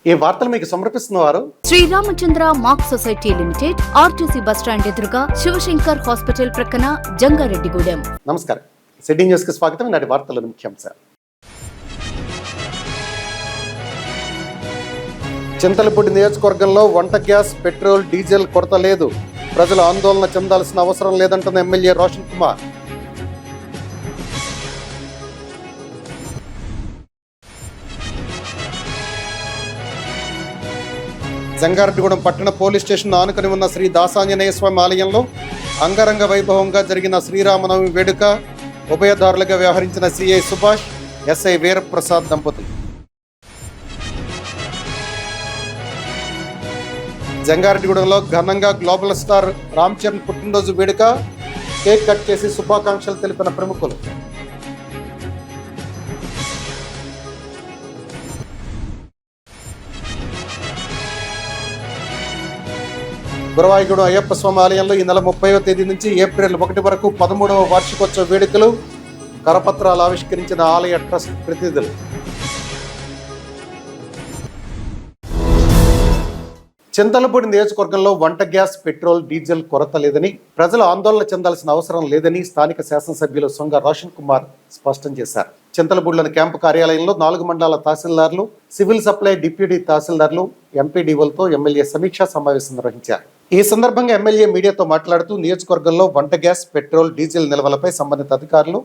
ఈ వార్తలు మీకు సమర్పిస్తున్న వారు Sriramachandra mark society limited, RTC bus stand ఎదురుగా, శివశంకర్ హాస్పిటల్ ప్రక్కన, జంగారెడ్డిగూడెం. నమస్కారం. సిటీ న్యూస్ కి స్వాగతం. నాటి వార్తల ముఖ్యాంశాలు. చింతలపూడి నియోజకవర్గంలో వంట గ్యాస్, పెట్రోల్, డీజిల్ కొరత లేదు. ప్రజలు ఆందోళన చెందాల్సిన అవసరం లేదంటున్న ఎమ్మెల్యే రోషన్ కుమార్. జంగారెడ్డిగూడెం పట్టణ పోలీస్ స్టేషన్ ఆనుకుని ఉన్న శ్రీ దాసాంజనేయ స్వామి ఆలయంలో అంగరంగ వైభవంగా జరిగిన శ్రీరామనవమి వేడుక. ఉభయదారులుగా వ్యవహరించిన సిఐ సుభాష్, ఎస్ఐ వీరప్రసాద్ దంపతులు. జంగారెడ్డిగూడెంలో ఘనంగా గ్లోబల్ స్టార్ రామ్ చరణ్ పుట్టినరోజు వేడుక. కేక్ కట్ చేసి శుభాకాంక్షలు తెలిపిన ప్రముఖులు. గురవాయిగూడెం అయ్యప్ప స్వామి ఆలయంలో ఈ నెల 30వ తేదీ నుంచి ఏప్రిల్ 1 వరకు 13వ వార్షికోత్సవ వేడుకలు. కరపత్రాలు ఆవిష్కరించిన ఆలయ ట్రస్ట్ ప్రతినిధులు. చింతలపూడి నియోజకవర్గంలో వంట గ్యాస్, పెట్రోల్, డీజిల్ కొరత లేదని, ప్రజలు ఆందోళన చెందాల్సిన అవసరం లేదని స్థానిక శాసనసభ్యులు సొంగ రోషన్ కుమార్ స్పష్టం చేశారు. చింతలపూడిలోని క్యాంపు కార్యాలయంలో 4 మండలాల తహసీల్దార్లు, సివిల్ సప్లై డిప్యూటీ తహసీల్దార్లు, ఎంపీడీఓలతో ఎమ్మెల్యే సమీక్షా సమావేశం నిర్వహించారు. ఈ సందర్భంగా ఎమ్మెల్యే మీడియాతో మాట్లాడుతూ నియోజకవర్గంలో వంట గ్యాస్, పెట్రోల్, డీజిల్ నిల్వలపై సంబంధిత అధికారులు,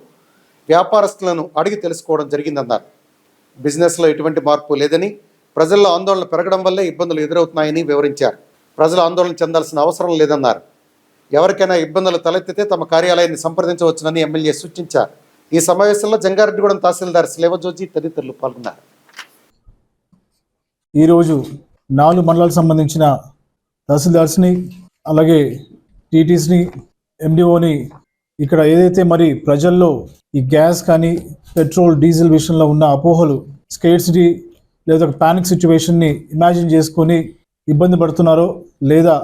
వ్యాపారస్తులను అడిగి తెలుసుకోవడం జరిగిందన్నారు. బిజినెస్లో ఎటువంటి మార్పు లేదని, ప్రజల్లో ఆందోళన పెరగడం వల్లే ఇబ్బందులు ఎదురవుతున్నాయని వివరించారు. ప్రజలు ఆందోళన చెందాల్సిన అవసరం లేదన్నారు. ఎవరికైనా ఇబ్బందులు తలెత్తితే తమ కార్యాలయాన్ని సంప్రదించవచ్చునని ఎమ్మెల్యే సూచించారు. ఈ సమావేశంలో జంగారెడ్డిగూడెం తహసీల్దార్ స్లేవజోజీ తదితరులు పాల్గొన్నారు. ఈరోజు 4 మండలాలకు సంబంధించిన తహసీల్దార్స్ని, అలాగే టీటీస్ని, ఎండిఓని ఇక్కడ ఏదైతే మరి ప్రజల్లో ఈ గ్యాస్ కానీ, పెట్రోల్, డీజిల్ విషయంలో ఉన్న అపోహలు, స్కేర్సిటీ లేదా ఒక ప్యానిక్ సిచ్యువేషన్ని ఇమాజిన్ చేసుకొని ఇబ్బంది పడుతున్నారో, లేదా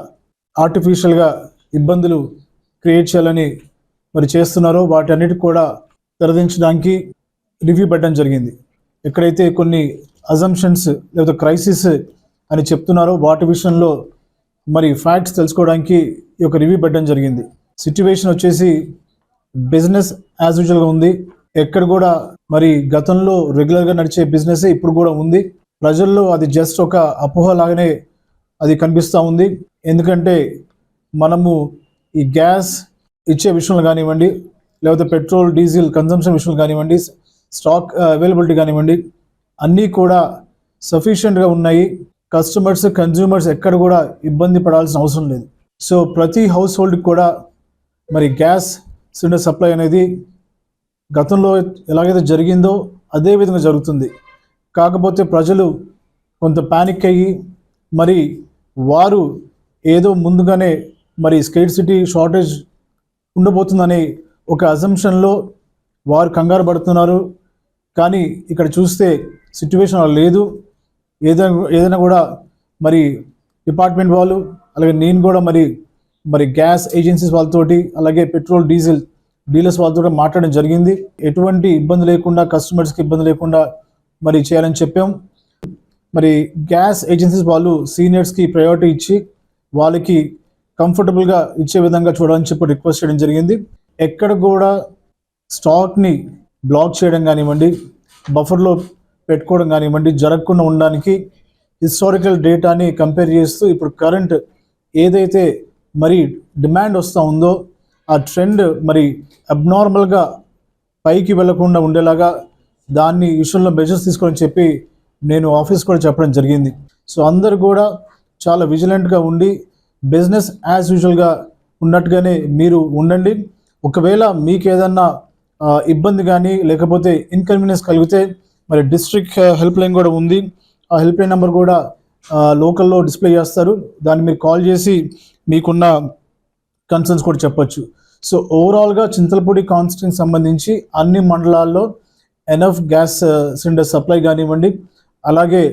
ఆర్టిఫిషియల్గా ఇబ్బందులు క్రియేట్ చేయాలని మరి చేస్తున్నారో వాటి అన్నిటికి కూడా తెరదించడానికి రివ్యూ పెట్టడం జరిగింది. ఎక్కడైతే కొన్ని అజంప్షన్స్ లేదా క్రైసిస్ అని చెప్తున్నారో వాటి విషయంలో మరి ఫ్యాక్ట్స్ తెలుసుకోవడానికి ఈ యొక్క రివ్యూ పెట్టడం జరిగింది. సిచ్యువేషన్ వచ్చేసి బిజినెస్ యాజ్ యూజువల్గా ఉంది. ఎక్కడ కూడా మరి గతంలో రెగ్యులర్గా నడిచే బిజినెస్ ఇప్పుడు కూడా ఉంది. ప్రజల్లో అది జస్ట్ ఒక అపోహ లాగానే అది కనిపిస్తూ ఉంది. ఎందుకంటే మనము ఈ గ్యాస్ ఇచ్చే విషయంలో కానివ్వండి, లేకపోతే పెట్రోల్, డీజిల్ కన్జంప్షన్ విషయంలో కానివ్వండి, స్టాక్ అవైలబిలిటీ కానివ్వండి, అన్నీ కూడా సఫిషియెంట్గా ఉన్నాయి. కస్టమర్స్, కన్జ్యూమర్స్ ఎక్కడ కూడా ఇబ్బంది పడాల్సిన అవసరం లేదు. సో ప్రతి హౌస్ హోల్డ్కి కూడా మరి గ్యాస్ సిలిండర్ సప్లై అనేది గతంలో ఎలాగైతే జరిగిందో అదే విధంగా జరుగుతుంది. కాకపోతే ప్రజలు కొంత ప్యానిక్ అయ్యి మరి వారు ఏదో ముందుగానే మరి స్కేర్సిటీ, షార్టేజ్ ఉండబోతుందనే ఒక అజంప్షన్లో వారు కంగారు పడుతున్నారు. కానీ ఇక్కడ చూస్తే సిచ్యువేషన్ అలా లేదు. ఏదైనా కూడా మరి డిపార్ట్మెంట్ వాళ్ళు, అలాగే నేను కూడా మరి గ్యాస్ ఏజెన్సీస్ వాళ్ళతోటి, అలాగే పెట్రోల్, డీజిల్ డీలర్స్ వాళ్ళతో మాట్లాడడం జరిగింది. ఎటువంటి ఇబ్బంది లేకుండా, కస్టమర్స్కి ఇబ్బంది లేకుండా మరి చేయాలని చెప్పాం. మరి గ్యాస్ ఏజెన్సీస్ వాళ్ళు సీనియర్స్కి ప్రయారిటీ ఇచ్చి వాళ్ళకి కంఫర్టబుల్గా ఇచ్చే విధంగా చూడాలని చెప్పి రిక్వెస్ట్ చేయడం జరిగింది. ఎక్కడ కూడా స్టాక్ని బ్లాక్ చేయడం కానివ్వండి, బఫర్లో పెట్టుకోవడం కానివ్వండి జరగకుండా ఉండడానికి హిస్టారికల్ డేటాని కంపేర్ చేస్తూ ఇప్పుడు కరెంట్ ఏదైతే మరి డిమాండ్ వస్తూ ఉందో ఆ ట్రెండ్ మరి అబ్నార్మల్గా పైకి వెళ్లకుండా ఉండేలాగా దాన్ని విషయంలో మెజర్స్ తీసుకోవాలని చెప్పి నేను ఆఫీస్ కూడా చెప్పడం జరిగింది. సో అందరు కూడా చాలా విజిలెంట్గా ఉండి బిజినెస్ యాజ్ యూజువల్గా ఉన్నట్టుగానే మీరు ఉండండి. ఒకవేళ మీకు ఏదన్నా ఇబ్బంది కానీ లేకపోతే ఇన్కన్వీనియన్స్ కలిగితే మరి డిస్ట్రిక్ట్ హెల్ప్ లైన్ కూడా ఉంది. ఆ హెల్ప్ లైన్ నెంబర్ కూడా లోకల్లో డిస్ప్లే చేస్తారు. దాన్ని మీరు కాల్ చేసి మీకున్న కన్సర్న్స్ కూడా చెప్పొచ్చు. సో ఓవరాల్గా చింతలపూడి కాన్స్టిట్యూన్సీ సంబంధించి అన్ని మండలాల్లో ఎనఫ్ గ్యాస్ సిలిండర్ సప్లై కానివ్వండి, అలాగే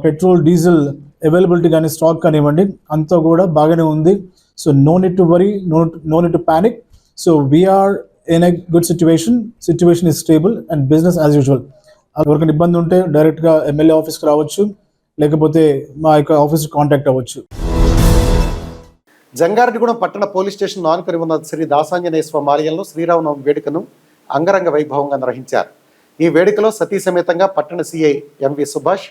పెట్రోల్, డీజిల్ అవైలబిలిటీ కానీ, స్టాక్ కానివ్వండి అంతా కూడా బాగానే ఉంది. So no need to worry, no need to panic. So we are in a good situation is stable and business as usual. ఎవరికైనా ఇబ్బంది ఉంటే డైరెక్ట్గా ఎమ్మెల్యే ఆఫీస్కి రావచ్చు, లేకపోతే మా యొక్క ఆఫీస్ కాంటాక్ట్ అవ్వచ్చు. జంగారెడ్డిగూడెం పట్టణ పోలీస్ స్టేషన్ ఆనుకొని ఉన్న శ్రీ దాసాంజనేయ స్వామి ఆలయంలో శ్రీరామనవమి వేడుకను అంగరంగ వైభవంగా నిర్వహించారు. ఈ వేడుకలో సతీ సమేతంగా పట్టణ సిఐ ఎంవి సుభాష్,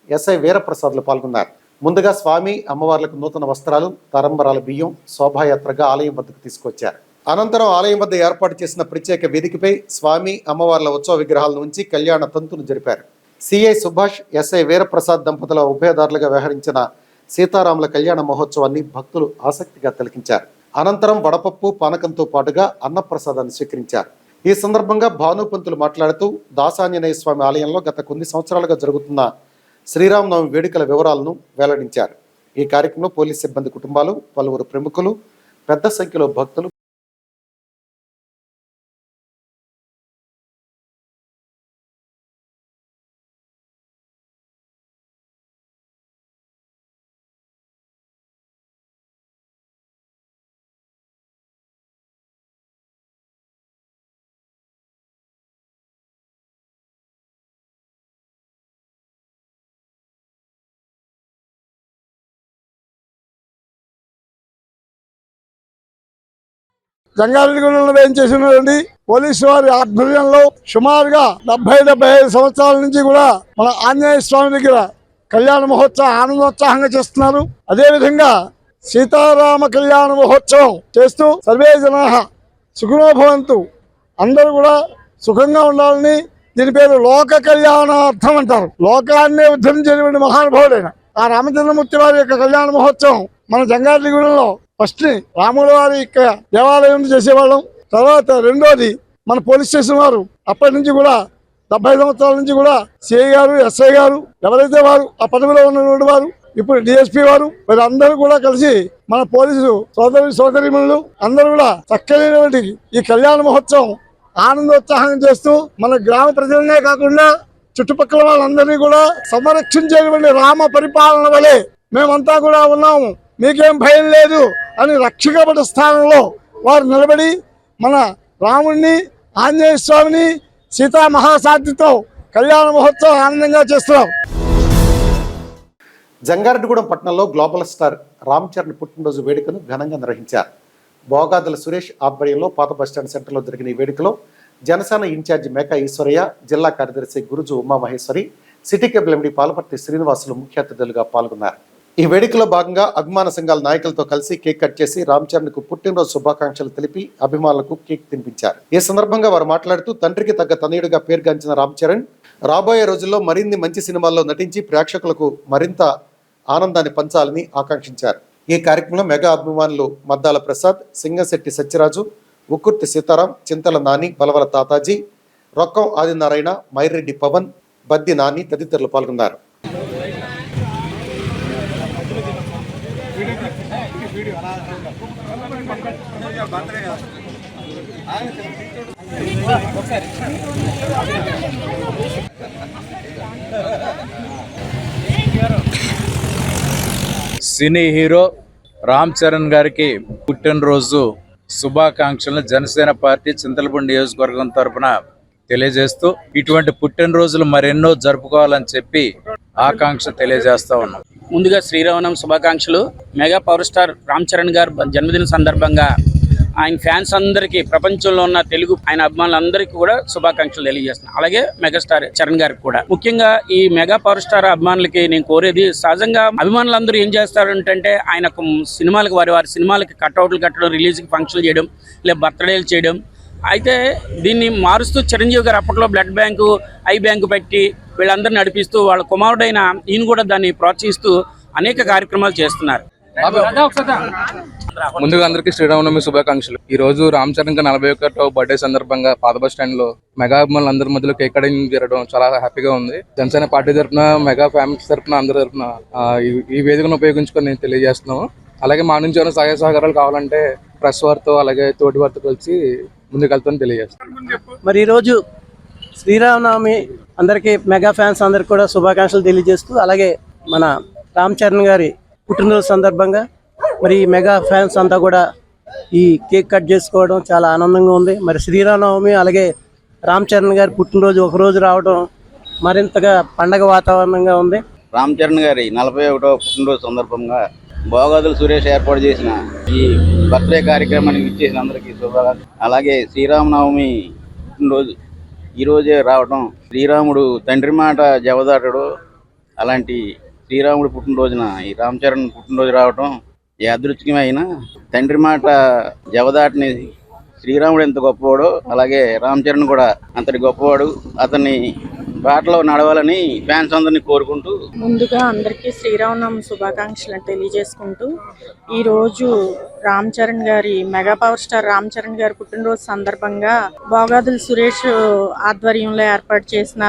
ఎస్ఐ వీరప్రసాద్లు పాల్గొన్నారు. ముందుగా స్వామి అమ్మవార్లకు నూతన వస్త్రాలు, తరంబరాల బియ్యం శోభాయాత్రగా ఆలయం వద్దకు తీసుకొచ్చారు. అనంతరం ఆలయం వద్ద ఏర్పాటు చేసిన ప్రత్యేక వేదికపై స్వామి అమ్మవార్ల ఉత్సవ విగ్రహాలను ఉంచి కళ్యాణ తంతును జరిపారు. సిఐ సుభాష్, ఎస్ఐ వీరప్రసాద్ దంపతుల ఉభయదారులుగా వ్యవహరించిన సీతారాముల కళ్యాణ మహోత్సవాన్ని భక్తులు ఆసక్తిగా తిలకించారు. అనంతరం వడపప్పు, పానకంతో పాటుగా అన్నప్రసాదాన్ని స్వీకరించారు. ఈ సందర్భంగా భానుపంతులు మాట్లాడుతూ దాసాంజనేయ స్వామి ఆలయంలో గత కొన్ని సంవత్సరాలుగా జరుగుతున్న శ్రీరామనవమి వేడుకల వివరాలను వెల్లడించారు. ఈ కార్యక్రమంలో పోలీస్ సిబ్బంది కుటుంబాలు, పలువురు ప్రముఖులు, పెద్ద సంఖ్యలో భక్తులు జంగారెడ్డిగూడెంలో వేయించేసినటువంటి పోలీసు వారి ఆధ్వర్యంలో సుమారుగా 70-75 సంవత్సరాల నుంచి కూడా మన ఆంజనేయ స్వామి దగ్గర కళ్యాణ మహోత్సవం ఆనందోత్సాహంగా చేస్తున్నారు. అదేవిధంగా సీతారామ కళ్యాణ మహోత్సవం చేస్తూ సర్వే జనాః సుఖినో భవంతు, అందరూ కూడా సుఖంగా ఉండాలని, దీని పేరు లోక కళ్యాణార్థం అంటారు. లోకాన్నే ఉద్ధరించేటువంటి మహానుభావుడైన ఆ రామచంద్రమూర్తి వారి యొక్క కళ్యాణ మహోత్సవం మన జంగారెడ్డిగూడెంలో ఫస్ట్ రాముల వారి యొక్క దేవాలయం చేసేవాళ్ళం. తర్వాత రెండోది మన పోలీస్ స్టేషన్ వారు అప్పటి నుంచి కూడా 70 సంవత్సరాల నుంచి కూడా సిఐ గారు, ఎస్ఐ గారు ఎవరైతే వారు ఆ పదవిలో ఉన్నటువంటి వారు, ఇప్పుడు డిఎస్పీ వారు, వీరందరూ కూడా కలిసి మన పోలీసు సోదరిమణులు అందరూ కూడా చక్కనైనటువంటి ఈ కళ్యాణ మహోత్సవం ఆనందోత్సాహం చేస్తూ మన గ్రామ ప్రజలనే కాకుండా చుట్టుపక్కల వాళ్ళందరినీ కూడా సంరక్షించేటువంటి రామ పరిపాలన వలె మేమంతా కూడా ఉన్నాము, మీకేం భయం లేదు అని రక్షకపట స్థానంలో వారు నిలబడి మన రాముడిని, ఆంజనేయ స్వామిని, సీతా మహాసాధ్యతో కళ్యాణ మహోత్సవం ఆనందంగా చేస్తున్నాం. జంగారెడ్డిగూడెం పట్టణంలో గ్లోబల్ స్టార్ రామ్ చరణ్ పుట్టినరోజు వేడుకను ఘనంగా నిర్వహించారు. బోగాదుల సురేష్ ఆధ్వర్యంలో పాత బస్టాండ్ సెంటర్లో జరిగిన ఈ వేడుకలో జనసేన ఇన్ఛార్జి మేకా ఈశ్వరయ్య, జిల్లా కార్యదర్శి Guruju Umamaheswari, city cable MD Palaparthi Srinivasulu ముఖ్య అతిథులుగా పాల్గొన్నారు. ఈ వేడుకలో భాగంగా అభిమాన సంఘాల నాయకులతో కలిసి కేక్ కట్ చేసి రామ్ చరణ్ కు పుట్టినరోజు శుభాకాంక్షలు తెలిపి అభిమానులకు కేక్ తినిపించారు. ఈ సందర్భంగా వారు మాట్లాడుతూ తండ్రికి తగ్గ తనయుడిగా పేరుగాంచిన రామ్ చరణ్ రాబోయే రోజుల్లో మరిన్ని మంచి సినిమాల్లో నటించి ప్రేక్షకులకు మరింత ఆనందాన్ని పంచాలని ఆకాంక్షించారు. ఈ కార్యక్రమంలో మెగా అభిమానులు మద్దాల ప్రసాద్, సింగశెట్టి సత్యరాజు, ఉక్కుర్తి సీతారాం, చింతల నాని, బలవల తాతాజీ, రొక్కం ఆదినారాయణ, మైరెడ్డి పవన్, బద్ది నాని తదితరులు పాల్గొన్నారు. సినీ హీరో రామ్ చరణ్ గారికి పుట్టినరోజు శుభాకాంక్షలను జనసేన పార్టీ చింతలపూడి నియోజకవర్గం తరఫున తెలియజేస్తూ ఇటువంటి పుట్టినరోజులు మరెన్నో జరుపుకోవాలని చెప్పి ఆకాంక్ష తెలియజేస్తా ఉన్నాం. ముందుగా శ్రీరామనవమి శుభాకాంక్షలు. Mega power star Ram Charan గారు జన్మదిన సందర్భంగా ఆయన ఫ్యాన్స్ అందరికీ, ప్రపంచంలో ఉన్న తెలుగు ఆయన అభిమానులందరికీ కూడా శుభాకాంక్షలు తెలియజేస్తున్నాను. అలాగే మెగాస్టార్ చరణ్ గారికి కూడా. ముఖ్యంగా ఈ మెగా పవర్ స్టార్ అభిమానులకి నేను కోరేది, సహజంగా అభిమానులందరూ ఏం చేస్తారంటే ఆయన సినిమాలకు వారి సినిమాలకి కట్అవుట్లు కట్టడం, రిలీజ్కి ఫంక్షన్లు చేయడం, లేదా బర్త్డేలు చేయడం. అయితే దీన్ని మారుస్తూ చిరంజీవి గారు అప్పట్లో బ్లడ్ బ్యాంకు, ఐ బ్యాంకు పెట్టి వీళ్ళందరినీ నడిపిస్తూ వాళ్ళ కుమారుడైన ఈయన కూడా దాన్ని ప్రోత్సహిస్తూ అనేక కార్యక్రమాలు చేస్తున్నారు. ముందుగా అందరికీ శ్రీరామనవమి శుభాకాంక్షలు. ఈ రోజు రామ్ చరణ్ గారి 41వ బర్త్డే సందర్భంగా పాత బస్ స్టాండ్ లో మెగా అభిమానులు అందరి మధ్యలో కేక్ కటింగ్ జరగడం చాలా హ్యాపీగా ఉంది. జనసేన పార్టీ తరఫున, మెగా ఫ్యామిలీ తరఫున, అందరి తరఫున ఈ వేదికను ఉపయోగించుకొని నేను తెలియజేస్తున్నాము. అలాగే మా నుంచి ఏమైనా సహాయ సహకారాలు కావాలంటే ప్రెస్ వారితో అలాగే తోటి వారితో కలిసి ముందుకెళ్తామని తెలియజేస్తాను. మరి ఈరోజు శ్రీరామనవమి అందరికీ, మెగా ఫ్యాన్స్ అందరికీ కూడా శుభాకాంక్షలు తెలియజేస్తూ, అలాగే మన రామ్ చరణ్ గారి పుట్టినరోజు సందర్భంగా మరి మెగా ఫ్యాన్స్ అంతా కూడా ఈ కేక్ కట్ చేసుకోవడం చాలా ఆనందంగా ఉంది. మరి శ్రీరామనవమి అలాగే రామ్ చరణ్ గారి పుట్టినరోజు ఒకరోజు రావడం మరింతగా పండగ వాతావరణంగా ఉంది. రామ్ చరణ్ గారి 41వ పుట్టినరోజు సందర్భంగా భోగాదుల సురేష్ ఏర్పాటు చేసిన ఈ బర్త్డే కార్యక్రమానికి ఇచ్చేసిన అందరికీ శుభాకాంక్షలు. అలాగే శ్రీరామనవమి పుట్టినరోజు ఈరోజే రావడం, శ్రీరాముడు తండ్రి మాట జవదాటడు, అలాంటి శ్రీరాముడు పుట్టినరోజున ఈ రామ్ చరణ్ పుట్టినరోజు రావడం యాదృచ్ఛికమైన తండ్రి మాట జవదాటని శ్రీరాముడు ఎంత గొప్పవాడో అలాగే రామ్ చరణ్ కూడా అంతటి గొప్పవాడు. అతన్ని బాటలో నడవాలని ఫ్యాన్స్ అందరినీ కోరుకుంటూ ముందుగా అందరికీ శ్రీరామనవమి శుభాకాంక్షలు తెలియజేసుకుంటూ ఈరోజు రామ్ చరణ్ గారి mega power star Ram Charan గారి పుట్టినరోజు సందర్భంగా భోగాదుల సురేష్ ఆధ్వర్యంలో ఏర్పాటు చేసిన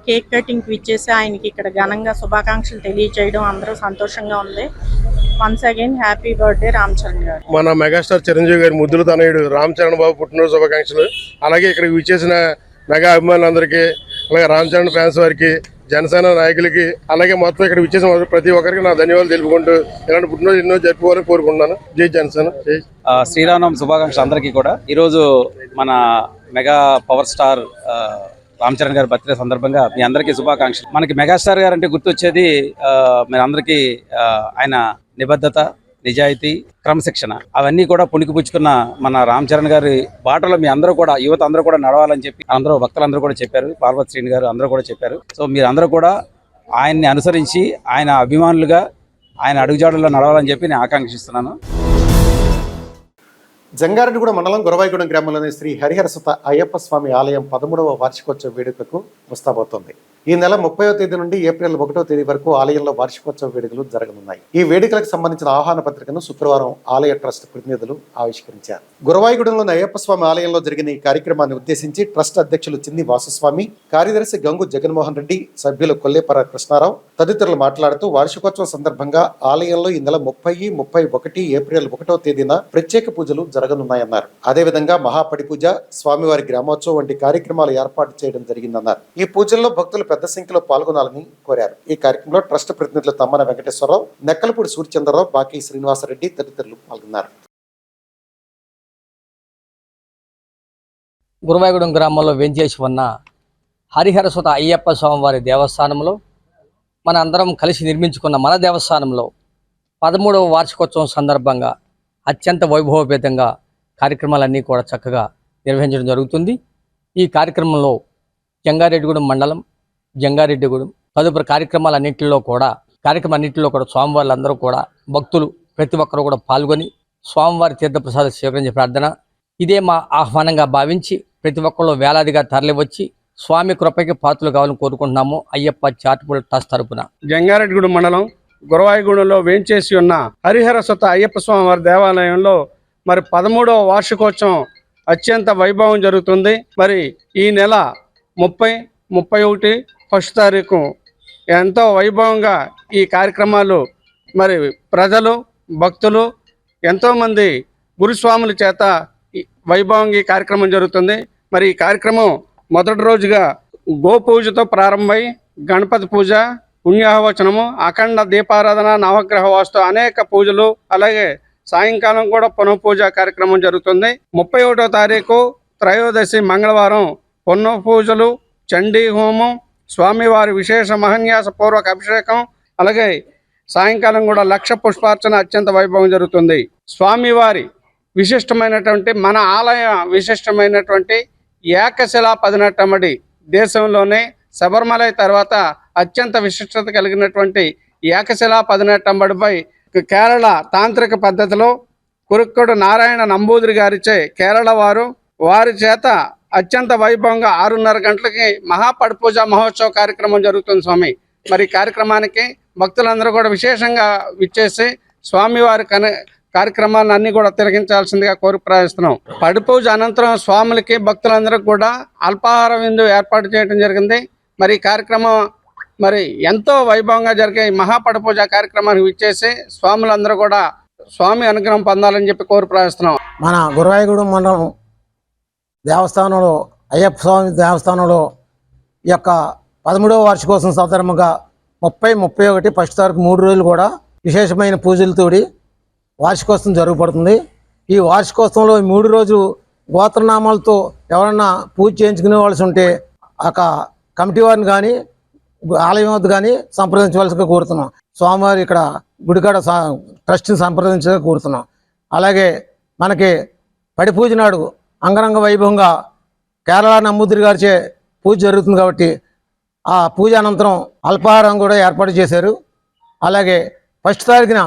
కేక్ కటింగ్ ఇచ్చేసి ఆయనకి ఇక్కడ ఘనంగా శుభాకాంక్షలు తెలియజేయడం అందరూ సంతోషంగా ఉంది. Once again happy birthday Ram Charan గారు. మన మెగాస్టార్ చిరంజీవి గారి ముద్దుల తనయుడు రామ్ చరణ్ బాబు పుట్టినరోజు శుభాకాంక్షలు. అలాగే ఇక్కడికి విచ్చేసిన మెగా అభిమానులందరికీ, అలాగే రామ్ చరణ్ ఫ్యాన్స్ వారికి, జనసేన నాయకులకి, అలాగే మొత్తం ఇక్కడ విచ్చేసిన ప్రతి ఒక్కరికి నా ధన్యవాదాలు తెలుపుకుంటూ ఇలాంటి పుట్టినరోజు ఎన్నో జరుపుకోవాలని కోరుకుంటున్నాను. జై జనసేన. జై శ్రీరామనవమి శుభాకాంక్షలు అందరికీ కూడా. ఈరోజు మన mega power star Ram Charan గారి బర్త్డే సందర్భంగా మీ అందరికీ శుభాకాంక్షలు. మనకి మెగాస్టార్ గారు అంటే గుర్తొచ్చేది మీరు అందరికీ ఆయన నిబద్ధత, నిజాయితీ, క్రమశిక్షణ అవన్నీ కూడా పుణికిపుచ్చుకున్న మన రామ్ చరణ్ గారి బాటలో మీ అందరూ కూడా, యువత అందరూ కూడా నడవాలని చెప్పి అందరూ భక్తులందరూ కూడా చెప్పారు. పార్వతి శ్రీని గారు అందరూ కూడా చెప్పారు. సో మీరు అందరూ కూడా ఆయన్ని అనుసరించి ఆయన అభిమానులుగా ఆయన అడుగుజాడల్లో నడవాలని చెప్పి నేను ఆకాంక్షిస్తున్నాను. జంగారెడ్డిగూడ మండలం గురవాయిగూడెం గ్రామంలోని శ్రీ హరిహరసుత అయ్యప్ప స్వామి ఆలయం 13వ వార్షికోత్సవ వేడుకకు ముస్తాబవుతోంది. ఈ నెల 30వ తేదీ నుండి ఏప్రిల్ 1వ తేదీ వరకు ఆలయంలో వార్షికోత్సవ వేడుకలు జరగనున్నాయి. ఈ వేడుకలకు సంబంధించిన ఆహ్వాన పత్రికను శుక్రవారం ఆలయ ట్రస్ట్ ప్రతినిధులు ఆవిష్కరించారు. గురవాయిగూడెంలోని అయ్యప్ప స్వామి ఆలయంలో జరిగిన ఈ కార్యక్రమాన్ని ఉద్దేశించి ట్రస్ట్ అధ్యక్షులు చింది వాసుస్వామి, కార్యదర్శి గంగు జగన్మోహన్ రెడ్డి, సభ్యులు కొల్లేపర కృష్ణారావు తదితరులు మాట్లాడుతూ వార్షికోత్సవం సందర్భంగా ఆలయంలో ఈ నెల 30, 31 ఏప్రిల్ 1వ తేదీన ప్రత్యేక పూజలు జరగనున్నాయన్నారు. అదేవిధంగా మహాపడి పూజ, స్వామివారి గ్రామోత్సవం వంటి కార్యక్రమాలు ఏర్పాటు చేయడం జరిగిందన్నారు. ఈ పూజల్లో భక్తులు పెద్ద సంఖ్యలో పాల్గొనాలని కోరారు. ఈ కార్యక్రమంలో ట్రస్ట్ ప్రతినిధులు తమ్మన వెంకటేశ్వరరావు, నెక్కలపూడి సూర్యచంద్రరావు, బాకీ శ్రీనివాసరెడ్డి తదితరులు పాల్గొన్నారు. గురవాయిగూడెం గ్రామంలో వేంచేసి ఉన్న హరిహరసుత అయ్యప్ప స్వామివారి దేవస్థానంలో మన అందరం కలిసి నిర్మించుకున్న మన దేవస్థానంలో 13వ వార్షికోత్సవం సందర్భంగా అత్యంత వైభవపేతంగా కార్యక్రమాలన్నీ కూడా చక్కగా నిర్వహించడం జరుగుతుంది. ఈ కార్యక్రమంలో జంగారెడ్డిగూడెం మండలం, జంగారెడ్డిగూడెం తదుపరి కార్యక్రమాలన్నింటిలో కూడా స్వామివారులందరూ కూడా భక్తులు ప్రతి ఒక్కరు కూడా పాల్గొని స్వామివారి తీర్థప్రసాద స్వీకరించే ప్రార్థన ఇదే మా ఆహ్వానంగా భావించి ప్రతి ఒక్కరు వేలాదిగా తరలివచ్చి స్వామి కృపకి పాత్రలు కావాలని కోరుకుంటున్నాము. అయ్యప్ప చారిటబుల్ ట్రస్ట్ తరపున. జంగారెడ్డిగూడెం మండలం గురవాయిగూడెంలో వేంచేసి ఉన్న హరిహరసుత అయ్యప్ప స్వామి వారి దేవాలయంలో మరి 13వ వార్షికోత్సవం అత్యంత వైభవం జరుగుతుంది. మరి ఈ నెల 30, 31 1వ తారీఖు ఎంతో వైభవంగా ఈ కార్యక్రమాలు మరి ప్రజలు, భక్తులు ఎంతోమంది గురుస్వాముల చేత వైభవంగా ఈ కార్యక్రమం జరుగుతుంది. మరి ఈ కార్యక్రమం మొదటి రోజుగా గోపూజతో ప్రారంభమై గణపతి పూజ, పుణ్యాహవచనము, అఖండ దీపారాధన, నవగ్రహ వాస్తు అనేక పూజలు, అలాగే సాయంకాలం కూడా పునఃపూజ కార్యక్రమం జరుగుతుంది. 31వ తారీఖు త్రయోదశి మంగళవారం పునః పూజలు, చండీ హోమం, స్వామివారి విశేష మహన్యాస పూర్వక అభిషేకం, అలాగే సాయంకాలం కూడా 1,00,000 పుష్పార్చన అత్యంత వైభవం జరుగుతుంది. స్వామివారి విశిష్టమైనటువంటి మన ఆలయ విశిష్టమైనటువంటి ఏకశిలా పదినెట్టమడి దేశంలోనే శబరిమల తర్వాత అత్యంత విశిష్టత కలిగినటువంటి ఏకశిలా పదినెట్టంబడిపై కేరళ తాంత్రిక పద్ధతిలో కురుక్కడు నారాయణ నంబూదిరి గారిచే కేరళ వారి చేత అత్యంత వైభవంగా 6:30 గంటలకి మహాపడి పూజ మహోత్సవ కార్యక్రమం జరుగుతుంది స్వామి. మరి కార్యక్రమానికి భక్తులందరూ కూడా విశేషంగా విచ్చేసి స్వామివారి కార్యక్రమాలను అన్ని కూడా తిలకించాల్సిందిగా కోరిక ప్రార్థిస్తున్నాం. పడి పూజ అనంతరం స్వాములకి భక్తులందరూ కూడా అల్పాహార విందు ఏర్పాటు చేయడం జరిగింది. మరి ఈ కార్యక్రమం మరి ఎంతో వైభవంగా జరిగే మహాపడి పూజ కార్యక్రమానికి విచ్చేసి స్వాములందరూ కూడా స్వామి అనుగ్రహం పొందాలని చెప్పి కోరి ప్రార్థిస్తున్నాం. మన గురవాయిగూడెం మండలం దేవస్థానంలో అయ్యప్ప స్వామి దేవస్థానంలో ఈ యొక్క 13వ వార్షికోత్సవం సందర్భంగా 30, 31 1వ తారీఖు 3 రోజులు కూడా విశేషమైన పూజలతోటి వార్షికోత్సవం జరుగుపడుతుంది. ఈ వార్షికోత్సవంలో 3 రోజులు గోత్రనామాలతో ఎవరన్నా పూజ చేయించుకునే వాళ్ళసి ఉంటే ఆ కమిటీ వారిని కానీ ఆలయం వద్ద కానీ సంప్రదించవలసిగా కోరుతున్నాం. స్వామివారి ఇక్కడ గుడికాడ ట్రస్ట్ని సంప్రదించగా కోరుతున్నాం. అలాగే మనకి పడి పూజ నాడు అంగరంగ వైభవంగా కేరళ నమ్మూద్రి గారిచే పూజ జరుగుతుంది కాబట్టి ఆ పూజ అనంతరం అల్పాహారం కూడా ఏర్పాటు చేశారు. అలాగే ఫస్ట్ తారీఖున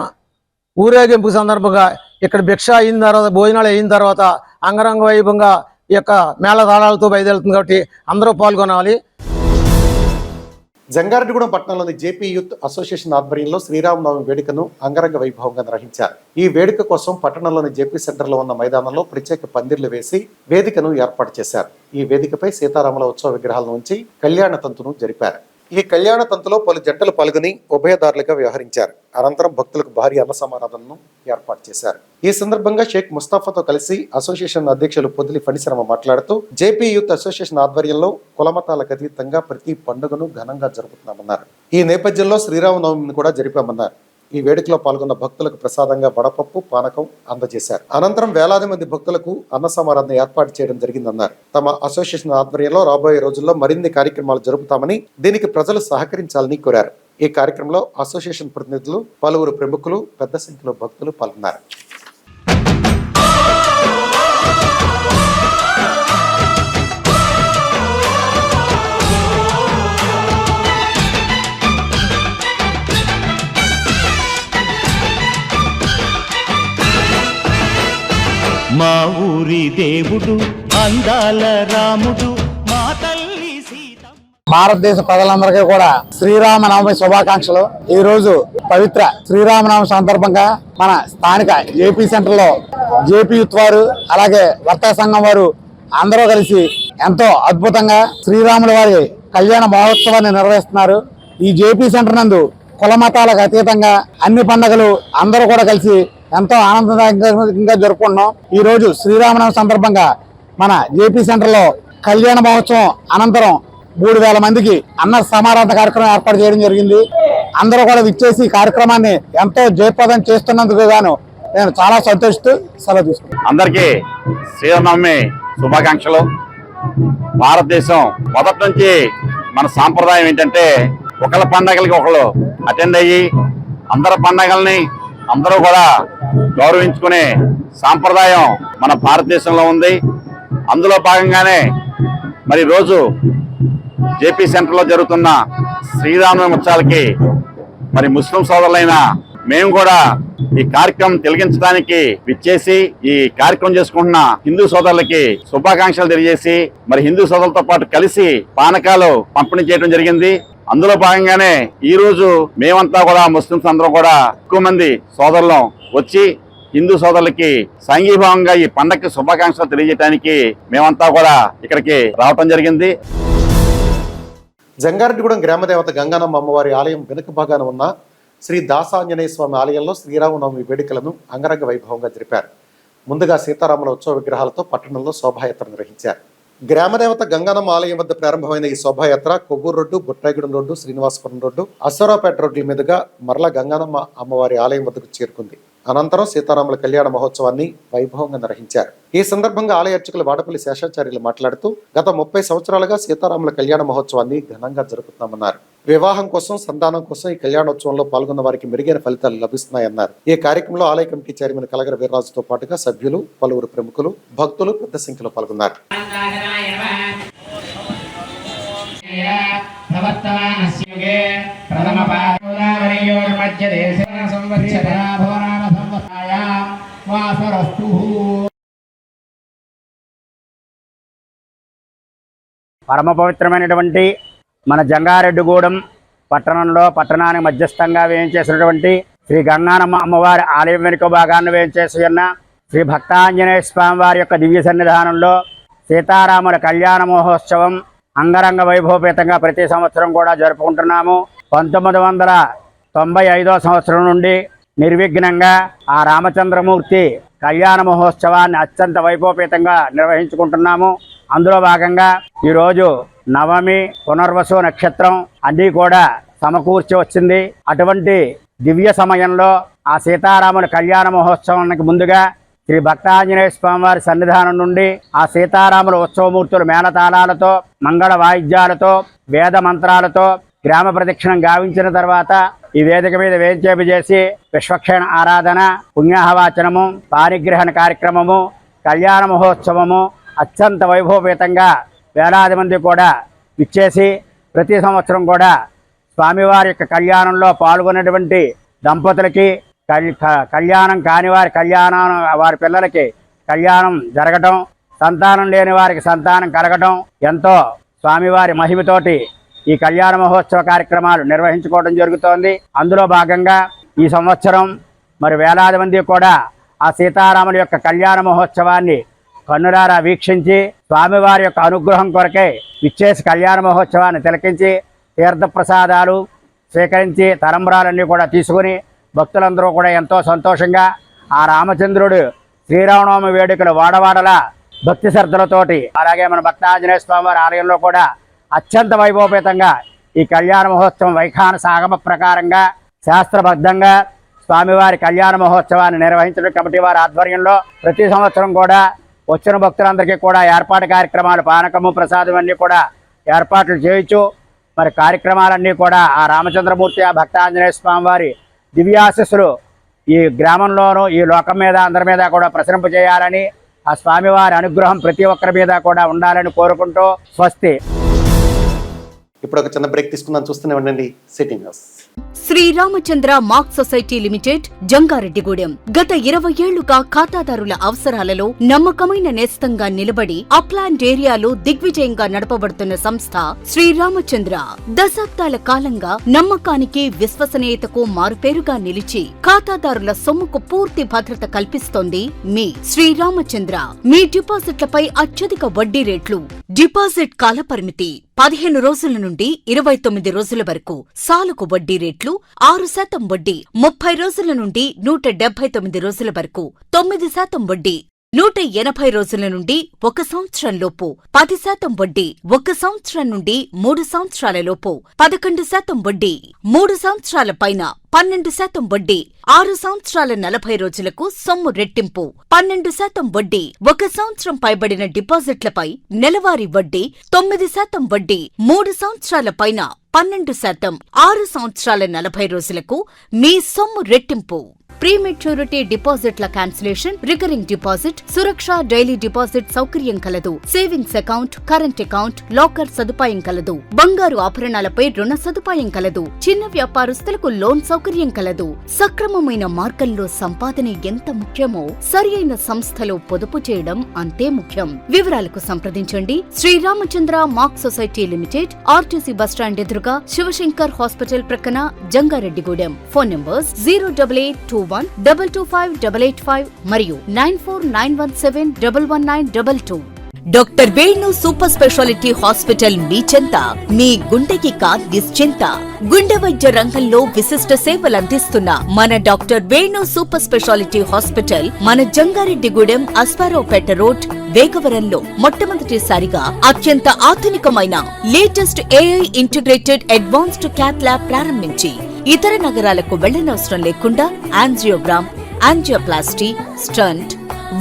ఊరేగింపు సందర్భంగా ఇక్కడ భిక్ష అయిన తర్వాత భోజనాలు అయిన తర్వాత అంగరంగ వైభవంగా ఈ యొక్క మేళతాళాలతో బయలుదేరుతుంది కాబట్టి అందరూ పాల్గొనాలి. జంగారెడ్డిగూడెం పట్టణంలోని జేపీ యూత్ అసోసియేషన్ ఆధ్వర్యంలో శ్రీరామనవమి వేడుకను అంగరంగ వైభవంగా నిర్వహించారు. ఈ వేడుక కోసం పట్టణంలోని జేపీ సెంటర్లో ఉన్న మైదానంలో ప్రత్యేక పందిర్లు వేసి వేదికను ఏర్పాటు చేశారు. ఈ వేదికపై సీతారాముల ఉత్సవ విగ్రహాలను ఉంచి కళ్యాణ తంతును జరిపారు. ఈ కళ్యాణ తంతులో పలు జంటలు పాల్గొని ఉభయదారులుగా వ్యవహరించారు. అనంతరం భక్తులకు భారీ అన్న సమారాధనను ఏర్పాటు చేశారు. ఈ సందర్భంగా షేక్ ముస్తాఫాతో కలిసి అసోసియేషన్ అధ్యక్షులు పొదిలి ఫణిశర్మ మాట్లాడుతూ జేపీ యూత్ అసోసియేషన్ ఆధ్వర్యంలో కులమతాలకు అతీతంగా ప్రతి పండుగను ఘనంగా జరుపుతున్నామన్నారు. ఈ నేపథ్యంలో శ్రీరామనవమిని కూడా జరిపామన్నారు. ఈ వేడుకలో పాల్గొన్న భక్తులకు ప్రసాదంగా వడపప్పు, పానకం అందజేశారు. అనంతరం వేలాది మంది భక్తులకు అన్న సమారాధన ఏర్పాటు చేయడం జరిగిందన్నారు. తమ అసోసియేషన్ ఆధ్వర్యంలో రాబోయే రోజుల్లో మరిన్ని కార్యక్రమాలు జరుపుతామని, దీనికి ప్రజలు సహకరించాలని కోరారు. ఈ కార్యక్రమంలో అసోసియేషన్ ప్రతినిధులు, పలువురు ప్రముఖులు, పెద్ద సంఖ్యలో భక్తులు పాల్గొన్నారు. మా ఊరి దేవుడు అందాల రాముడు మా తల్లి సీత. భారతదేశ ప్రజలందరికీ కూడా శ్రీరామనవమి శుభాకాంక్షలు. ఈ రోజు పవిత్ర శ్రీరామనవమి సందర్భంగా మన స్థానిక జేపీ సెంటర్ లో జేపీ యూత్ వారు అలాగే వర్తక సంఘం వారు అందరూ కలిసి ఎంతో అద్భుతంగా శ్రీరాముల వారి కళ్యాణ మహోత్సవాన్ని నిర్వహిస్తున్నారు. ఈ జేపీ సెంటర్ నందు కుల మతాలకు అతీతంగా అన్ని పండుగలు అందరూ కూడా కలిసి ఎంతో ఆనందదాయకంగా జరుపుకుంటున్నాం. ఈ రోజు శ్రీరామనవమి సందర్భంగా మన జేపీ సెంటర్ లో కళ్యాణ మహోత్సవం అనంతరం 3000 మందికి అన్న సమారాధన కార్యక్రమం ఏర్పాటు చేయడం జరిగింది. అందరూ కూడా విచ్చేసి కార్యక్రమాన్ని ఎంతో జయప్రదం చేస్తున్నందుకు గాను నేను చాలా సంతోషిస్తూ సెలవు తీసుకున్నాను. అందరికీ శ్రీరామనవమి శుభాకాంక్షలు. భారతదేశం మొదటి నుంచి మన సాంప్రదాయం ఏంటంటే ఒకళ్ళ పండగలకి ఒకళ్ళు అటెండ్ అయ్యి అందరి పండగల్ని అందరూ కూడా గౌరవించుకునే సాంప్రదాయం మన భారతదేశంలో ఉంది. అందులో భాగంగానే మరి రోజు జేపీ సెంటర్లో జరుగుతున్న శ్రీరామనవమి ఉత్సవాలకి మరి ముస్లిం సోదరులైన మేము కూడా ఈ కార్యక్రమం తిలకించడానికి విచ్చేసి ఈ కార్యక్రమం చేసుకుంటున్న హిందూ సోదరులకి శుభాకాంక్షలు తెలియజేసి మరి హిందూ సోదరులతో పాటు కలిసి పానకాలు పంపిణీ చేయడం జరిగింది. అందులో భాగంగానే ఈ రోజు మేమంతా కూడా ముస్లింస్ అందరం కూడా ఎక్కువ మంది సోదరులం వచ్చి హిందూ సోదరులకి సంఘీభావంగా ఈ పండగకి శుభాకాంక్షలు తెలియజేయడానికి మేమంతా కూడా ఇక్కడికి రావటం జరిగింది. జంగారెడ్డిగూడెం గ్రామదేవత గంగానమ్మ అమ్మవారి ఆలయం వెనుక భాగాన ఉన్న శ్రీ దాసాంజనేయ స్వామి ఆలయంలో శ్రీరామనవమి వేడుకలను అంగరంగ వైభవంగా జరిపారు. ముందుగా సీతారాముల ఉత్సవ విగ్రహాలతో పట్టణంలో శోభాయాత్ర నిర్వహించారు. గ్రామదేవత గంగానమ్మ ఆలయం వద్ద ప్రారంభమైన ఈ శోభాయాత్ర Kovvur road, Bottayigudem road, Srinivasapuram road, Aswaraopeta రోడ్ల మీదుగా మరలా గంగానమ్మ అమ్మవారి ఆలయం వద్దకు చేరుకుంది. అనంతరం సీతారాముల కళ్యాణ మహోత్సవాన్ని వైభవంగా నిర్వహించారు. ఈ సందర్భంగా ఆలయ అర్చకులు వాడపల్లి శేషాచార్యులు మాట్లాడుతూ గత 30 సంవత్సరాలుగా సీతారాముల కళ్యాణ మహోత్సవాన్ని ఘనంగా జరుపుతున్నామన్నారు. వివాహం కోసం, సంతానం కోసం ఈ కళ్యాణోత్సవంలో పాల్గొన్న వారికి మెరుగైన ఫలితాలు లభిస్తున్నాయన్నారు. ఈ కార్యక్రమంలో ఆలయ కమిటీ చైర్మన్ కలగర వీర్రాజుతో పాటుగా సభ్యులు, పలువురు ప్రముఖులు, భక్తులు పెద్ద సంఖ్యలో పాల్గొన్నారు. పరమ పవిత్రమైనటువంటి మన జంగారెడ్డిగూడెం పట్టణంలో పట్టణానికి మధ్యస్థంగా వేయించేసినటువంటి శ్రీ గంగానమ్మ అమ్మవారి ఆలయం వెనుక భాగాన్ని వేయించేసి ఉన్న శ్రీ భక్తాంజనేయ స్వామి వారి యొక్క దివ్య సన్నిధానంలో సీతారాముల కళ్యాణ మహోత్సవం అంగరంగ వైభవపేతంగా ప్రతి సంవత్సరం కూడా జరుపుకుంటున్నాము. 1995వ సంవత్సరం నుండి నిర్విఘ్నంగా ఆ రామచంద్రమూర్తి కళ్యాణ మహోత్సవాన్ని అత్యంత వైభవపేతంగా నిర్వహించుకుంటున్నాము. అందులో భాగంగా ఈరోజు నవమి, పునర్వసు నక్షత్రం అన్నీ కూడా సమకూర్చి వచ్చింది. అటువంటి దివ్య సమయంలో ఆ సీతారాముల కళ్యాణ మహోత్సవానికి ముందుగా శ్రీ భక్తాంజనేయ స్వామివారి సన్నిధానం నుండి ఆ సీతారాముల ఉత్సవమూర్తులు మేళతాళాలతో, మంగళ వాయిద్యాలతో, వేద మంత్రాలతో గ్రామ ప్రదక్షిణం గావించిన తర్వాత ఈ వేదిక మీద వేంచేపు చేసి విశ్వక్షేణ ఆరాధన, పుణ్యాహవాచనము, పారిగ్రహణ కార్యక్రమము, కళ్యాణ మహోత్సవము అత్యంత వైభవపేతంగా వేలాది మంది కూడా విచ్చేసి ప్రతి సంవత్సరం కూడా స్వామివారి యొక్క కళ్యాణంలో పాల్గొన్నటువంటి దంపతులకి కళ్యాణం కాని వారి పిల్లలకి కళ్యాణం జరగటం, సంతానం లేని వారికి సంతానం కలగటం ఎంతో స్వామివారి మహిమతోటి ఈ కళ్యాణ మహోత్సవ కార్యక్రమాలు నిర్వహించుకోవడం జరుగుతోంది. అందులో భాగంగా ఈ సంవత్సరం మరి వేలాది మంది కూడా ఆ సీతారాముల యొక్క కళ్యాణ మహోత్సవాన్ని కన్నులారా వీక్షించి స్వామివారి యొక్క అనుగ్రహం కొరకే విచ్చేసి కళ్యాణ మహోత్సవాన్ని తిలకించి తీర్థప్రసాదాలు స్వీకరించి తలంబ్రాలన్నీ కూడా తీసుకుని భక్తులందరూ కూడా ఎంతో సంతోషంగా ఆ రామచంద్రుడు శ్రీరామనవమి వేడుకలు వాడవాడలా భక్తి శ్రద్ధలతోటి, అలాగే మన భక్తాంజనేయ స్వామివారి ఆలయంలో కూడా అత్యంత వైభవపేతంగా ఈ కళ్యాణ మహోత్సవం వైఖాన సాగమ ప్రకారంగా శాస్త్రబద్ధంగా స్వామివారి కళ్యాణ మహోత్సవాన్ని నిర్వహించడం కమిటీ వారి ఆధ్వర్యంలో ప్రతి సంవత్సరం కూడా వచ్చిన భక్తులందరికీ కూడా ఏర్పాటు కార్యక్రమాలు, పానకము, ప్రసాదం అన్నీ కూడా ఏర్పాట్లు చేయొచ్చు. మరి కార్యక్రమాలన్నీ కూడా ఆ రామచంద్రమూర్తి, ఆ భక్తాంజనేయ స్వామి వారి దివ్యాశీస్సులు ఈ గ్రామంలోనూ ఈ లోకం మీద అందరి మీద కూడా ప్రసరింపజేయాలని, ఆ స్వామివారి అనుగ్రహం ప్రతి ఒక్కరి మీద కూడా ఉండాలని కోరుకుంటూ స్వస్తి. ఇప్పుడు ఒక చిన్న బ్రేక్ తీసుకుందాం, చూస్తూనే ఉండండి city news. Sriramachandra mark society limited, Jangareddygudem. గత 20 ఏళ్లుగా ఖాతాదారుల అవసరాలలో నమ్మకమైన నేస్తంగా నిలబడి అప్లాండ్ ఏరియాలో దిగ్విజయంగా నడపబడుతున్న సంస్థ శ్రీరామచంద్ర. దశాబ్దాల కాలంగా నమ్మకానికి, విశ్వసనీయతకు మారుపేరుగా నిలిచి ఖాతాదారుల సొమ్ముకు పూర్తి భద్రత కల్పిస్తోంది మీ శ్రీరామచంద్ర. మీ డిపాజిట్లపై అత్యధిక వడ్డీ రేట్లు, డిపాజిట్ కాలపరిమితి 15 రోజుల నుండి 29 రోజుల వరకు, సాలుకు వడ్డీ రేట్లు 6% వడ్డీ, 30 రోజుల నుండి 179 రోజుల వరకు 9% వడ్డీ, 180 రోజుల నుండి 1 సంవత్సరం లోపు 10% వడ్డీ, 1 సంవత్సరం నుండి 3 సంవత్సరాల లోపు 11% వడ్డీ, 3 సంవత్సరాల పైన 12% వడ్డీ, 6 సంవత్సరాల 40 రోజులకు సొమ్ము రెట్టింపు 12% వడ్డీ, 1 సంవత్సరం పైబడిన డిపాజిట్లపై నెలవారీ వడ్డీ 9% వడ్డీ, 3 సంవత్సరాల పైన 12%, 6 సంవత్సరాల 40 రోజులకు మీ సొమ్ము రెట్టింపు. ప్రీమెచ్యూరిటీ డిపాజిట్ల క్యాన్సిలేషన్, రికరింగ్ డిపాజిట్, సురక్ష డైలీ డిపాజిట్ సౌకర్యం కలదు. Savings account, current account, locker సదుపాయం కలదు. బంగారు ఆభరణాలపై రుణ సదుపాయం కలదు. చిన్న వ్యాపారస్తులకు లోన్ సౌకర్యం కలదు. సక్రమమైన మార్గంలో సంపాదన ఎంత ముఖ్యమో సరియైన సంస్థలో పొదుపు చేయడం అంతే ముఖ్యం. వివరాలకు సంప్రదించండి. Sriramachandra mark society limited, RTC bus stand ఎదురుగా, శివశంకర్ హాస్పిటల్ ప్రక్కన, జంగారెడ్డిగూడెం. ఫోన్ నంబర్స్ 08821225885 మరియు 9491711922. Doctor Venu super speciality hospital మీ చెంత. మీ గుండెకి నిశ్చింత. గుండె వైద్య రంగంలో విశిష్ట సేవలందిస్తున్న మన doctor Venu super speciality hospital మన జంగారెడ్డిగూడెం, అస్పారావుపేట రోడ్, వేగవరంలో మొట్టమొదటిసారిగా అత్యంత ఆధునికమైన latest AI integrated advanced cath lab ప్రారంభించి ఇతర నగరాలకు వెళ్లనవసరం లేకుండా angiogram, angioplasty, stent,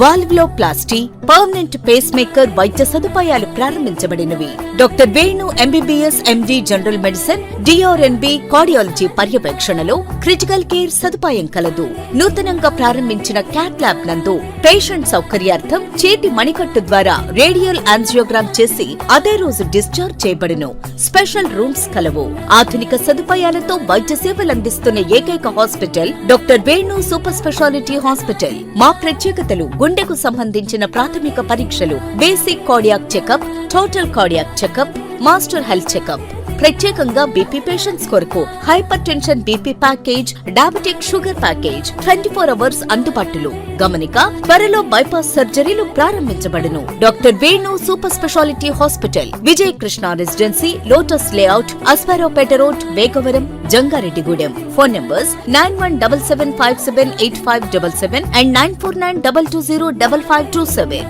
valvuloplasty, permanent pacemaker వైద్య సదుపాయాలు ప్రారంభించబడినవి. Doctor Venu MBBS MD general medicine, DRNB cardiology పర్యవేక్షణలో క్రిటికల్ కేర్ సదుపాయం కలదు. నూతనంగా ప్రారంభించిన క్యాట్ ల్యాబ్ నందు పేషెంట్ సౌకర్యార్థం చేతి మణికట్టు ద్వారా రేడియల్ యాంజియోగ్రామ్ చేసి అదే రోజు డిశ్చార్జ్ చేయబడును. స్పెషల్ రూమ్స్ కలవు. ఆధునిక సదుపాయాలతో వైద్య సేవలందిస్తున్న ఏకైక hospital doctor Venu super speciality hospital. మా ప్రత్యేకతలు: గుండెకు సంబంధించిన ప్రాథమిక పరీక్షలు, basic cardiac checkup, total cardiac checkup, master health checkup. ప్రత్యేకంగా బీపీ పేషెంట్స్ కొరకు hypertension BP package, diabetic sugar package 24 hours అందుబాటులో. గమనిక: త్వరలో బైపాస్ సర్జరీలు ప్రారంభించబడును. Doctor Venu super speciality hospital, Vijaya Krishna residency, lotus layout, Asparaopeta road, Vegavaram, Jangareddygudem. Phone numbers 9177578577 and 9492205527.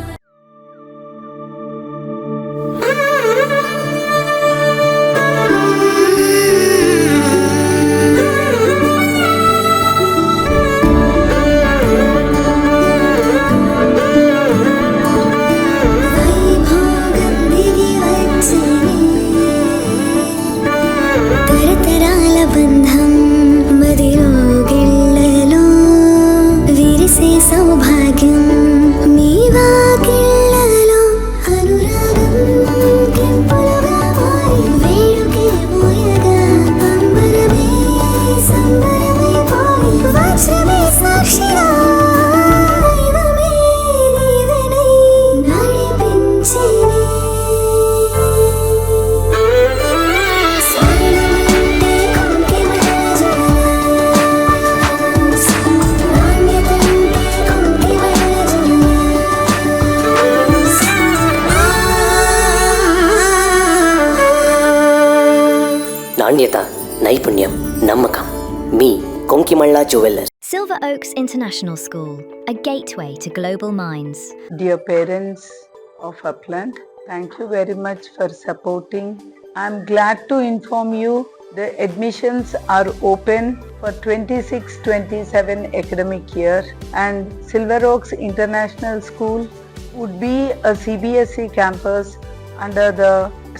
Thank you. నాణ్యత, నైపుణ్యం, నమ్మకం. మీ కొంకిమళ్ళ jewellers. Silver Oaks International School, a gateway to global minds. Dear parents of Upland, thank you very much for supporting. I'm glad to inform you the admissions are open for 26-27 academic year, and Silver Oaks International School would be a CBSE campus under the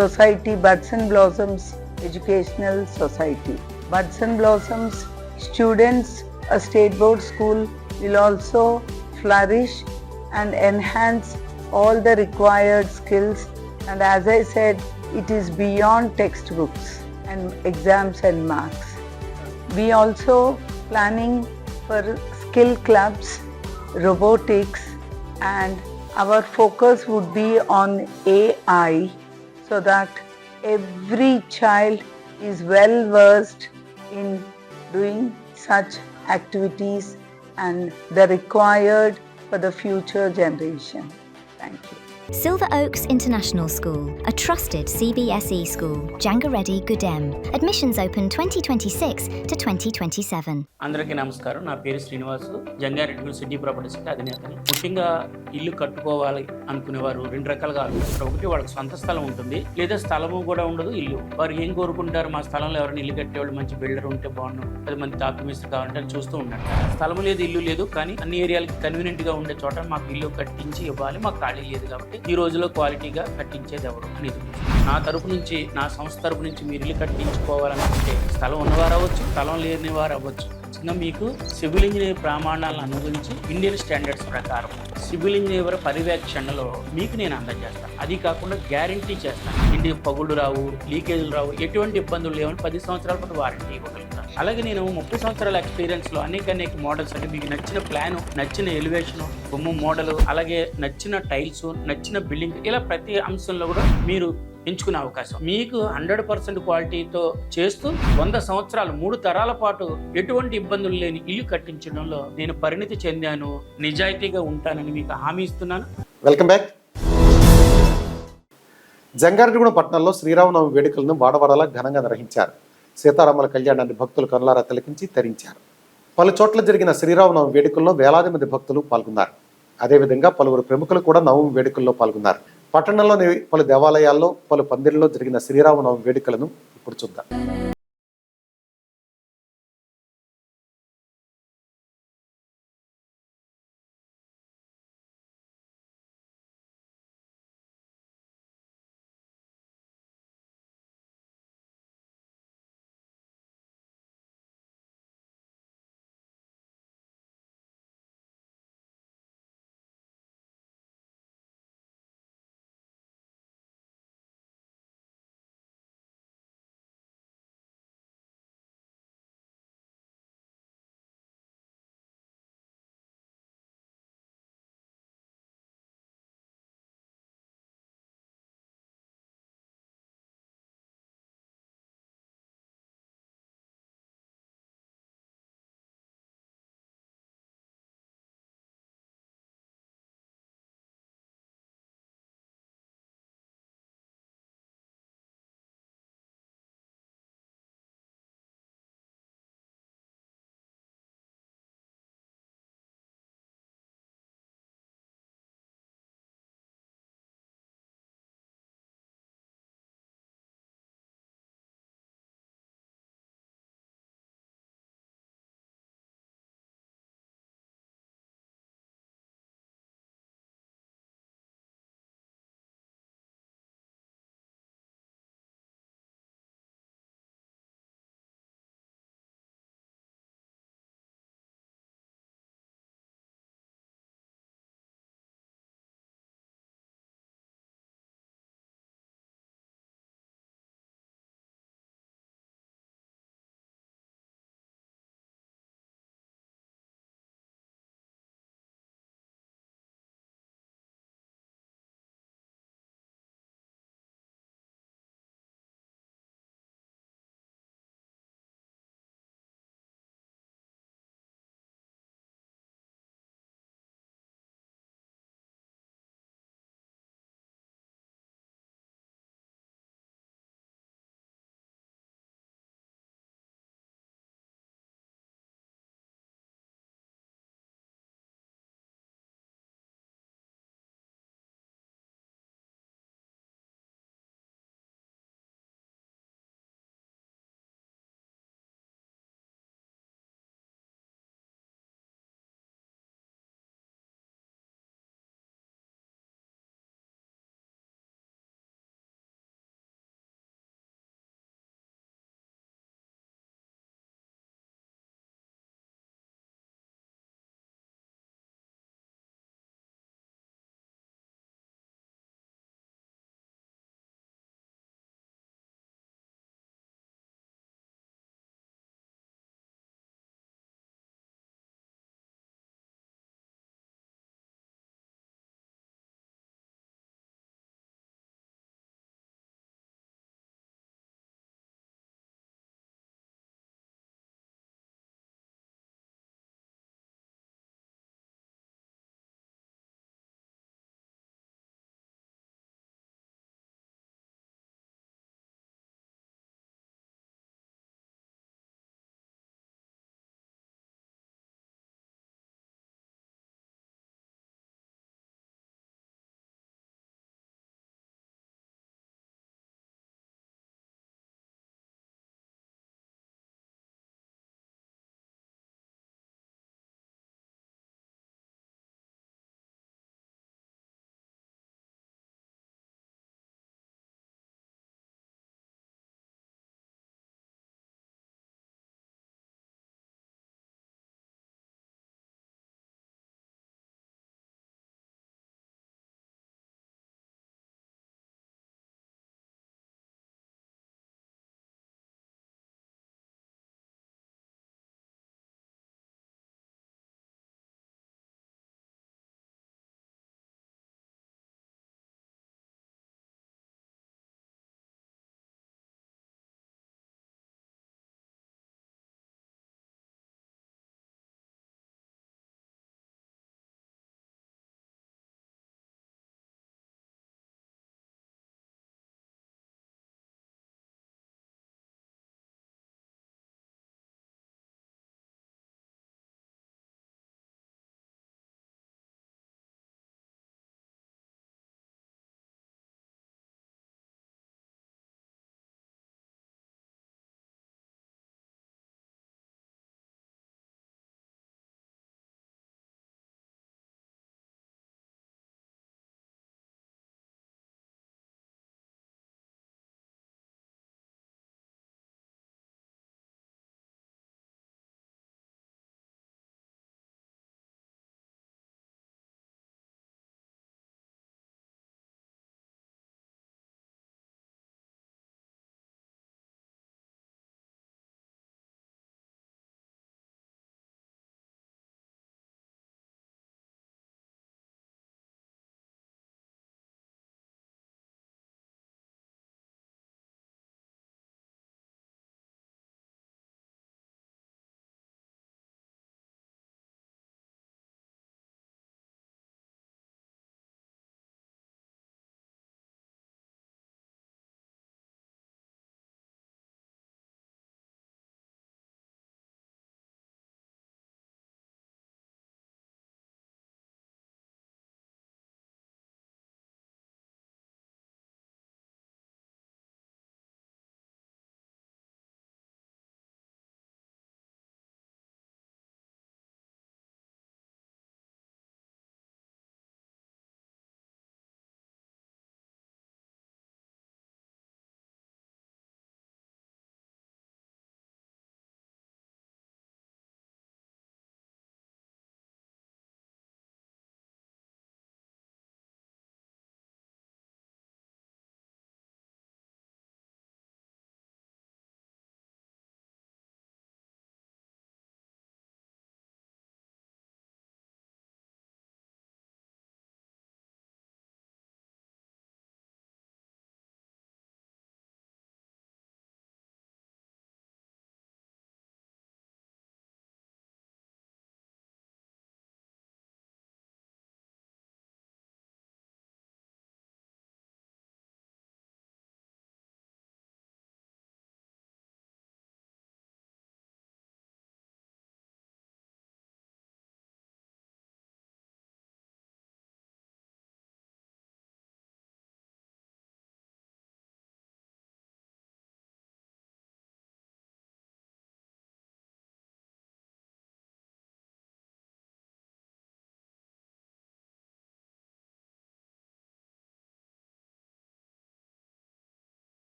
society Buds and Blossoms Educational Society. Buds and Blossoms students, a state board school, will also flourish and enhance all the required skills, and as I said, it is beyond textbooks and exams and marks. We also planning for skill clubs, robotics, and our focus would be on AI, so that every child is well versed in doing such activities and the required for the future generation. Thank you. Silver Oaks International School, a trusted CBSE school. Jangareddy Gudem. Admissions open 2026 to 2027. అందరికీ నమస్కారం. నా పేరు Srinivasu, Jangareddy city properties అధినేతని. ముఖ్యంగా ఇల్లు కట్టుకోవాలి అనుకునేవారు రెండు రకాలుగా ఆలోచిస్తారు. ఒకటి, వాళ్ళకి సొంత స్థలం ఉంటుంది, లేదా స్థలము కూడా ఉండదు, ఇల్లు. వారు ఏం కోరుకుంటారు, మా స్థలంలో ఎవరైనా ఇల్లు కట్టేవాళ్ళు మంచి బిల్డర్ ఉంటే బాగుండు, 10 మంది డాక్యుమెంట్స్ కావాలంటే అని చూస్తూ ఉంటారు. స్థలం లేదు, ఇల్లు లేదు, కానీ అన్ని ఏరియాలకి కన్వీనియంట్ గా ఉండే చోట మాకు ఇల్లు కట్టించి ఇవ్వాలి, మాకు ఖాళీ లేదు కాబట్టి ఈ రోజులో క్వాలిటీగా కట్టించేది ఎవరు అని నా తరపు నుంచి, నా సంస్థ తరపు నుంచి మీరు ఇల్లు కట్టించుకోవాలనుకుంటే స్థలం ఉన్నవారు అవ్వచ్చు, స్థలం లేని వారు అవ్వచ్చు. మీకు సివిల్ ఇంజనీర్ ప్రమాణాలను అనుగురించి ఇండియన్ స్టాండర్డ్స్ ప్రకారం సివిల్ ఇంజనీర్ పర్యవేక్షణలో మీకు నేను అందజేస్తాను. అది కాకుండా గ్యారంటీ చేస్తాను, ఇంటి పగుళ్ళు రావు, లీకేజీలు రావు, ఎటువంటి ఇబ్బందులు లేవని 10 సంవత్సరాల పాటు వారంటీ ఇవ్వగలుగుతాను. అలాగే నేను 30 సంవత్సరాల ఎక్స్పీరియన్స్లో అనేక మోడల్స్, అంటే మీకు నచ్చిన ప్లాను, నచ్చిన ఎలివేషను, బొమ్మ మోడలు, అలాగే నచ్చిన టైల్స్, నచ్చిన బిల్డింగ్, ఇలా ప్రతి అంశంలో కూడా మీరు ఎంచుకునే అవకాశం. మీకు 100% క్వాలిటీతో చేస్తూ 100 సంవత్సరాలు 3 తరాల పాటు ఎటువంటి ఇబ్బందులు లేని ఇల్లు కట్టించడంలో నేను పరిణితి చెందాను, నిజాయితీగా ఉంటానని మీకు హామీ ఇస్తున్నాను. Welcome back. జంగారెడ్డిగూడెం పట్టణంలో శ్రీరామనవమి వేడుకలను వాడవాడలా ఘనంగా నిర్వహించారు. సీతారాముల కళ్యాణాన్ని భక్తులు కనులారా తిలకించి తరించారు. పలు చోట్ల జరిగిన శ్రీరామనవమి వేడుకల్లో వేలాది మంది భక్తులు పాల్గొన్నారు. అదేవిధంగా పలువురు ప్రముఖులు కూడా నవమి వేడుకల్లో పాల్గొన్నారు. పట్టణంలోని పలు దేవాలయాల్లో, పలు పందిళ్లలో జరిగిన శ్రీరామనవమి వేడుకలను ఇప్పుడు చూద్దాం.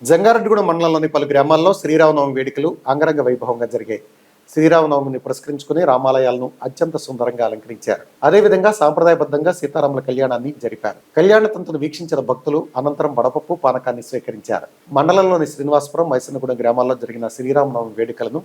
జంగారెడ్డిగూడెం మండలంలోని పలు గ్రామాల్లో శ్రీరామనవమి వేడుకలు అంగరంగ వైభవంగా జరిగాయి. శ్రీరామనవమిని పురస్కరించుకుని రామాలయాలను అత్యంత సుందరంగా అలంకరించారు. అదేవిధంగా సాంప్రదాయబద్ధంగా సీతారాముల కళ్యాణాన్ని జరిపారు. కళ్యాణ తంతును వీక్షించిన భక్తులు అనంతరం వడపప్పు పానకాన్ని స్వీకరించారు. మండలంలోని శ్రీనివాసపురం, మైసన్నగూడెం గ్రామాల్లో జరిగిన శ్రీరామనవమి వేడుకలను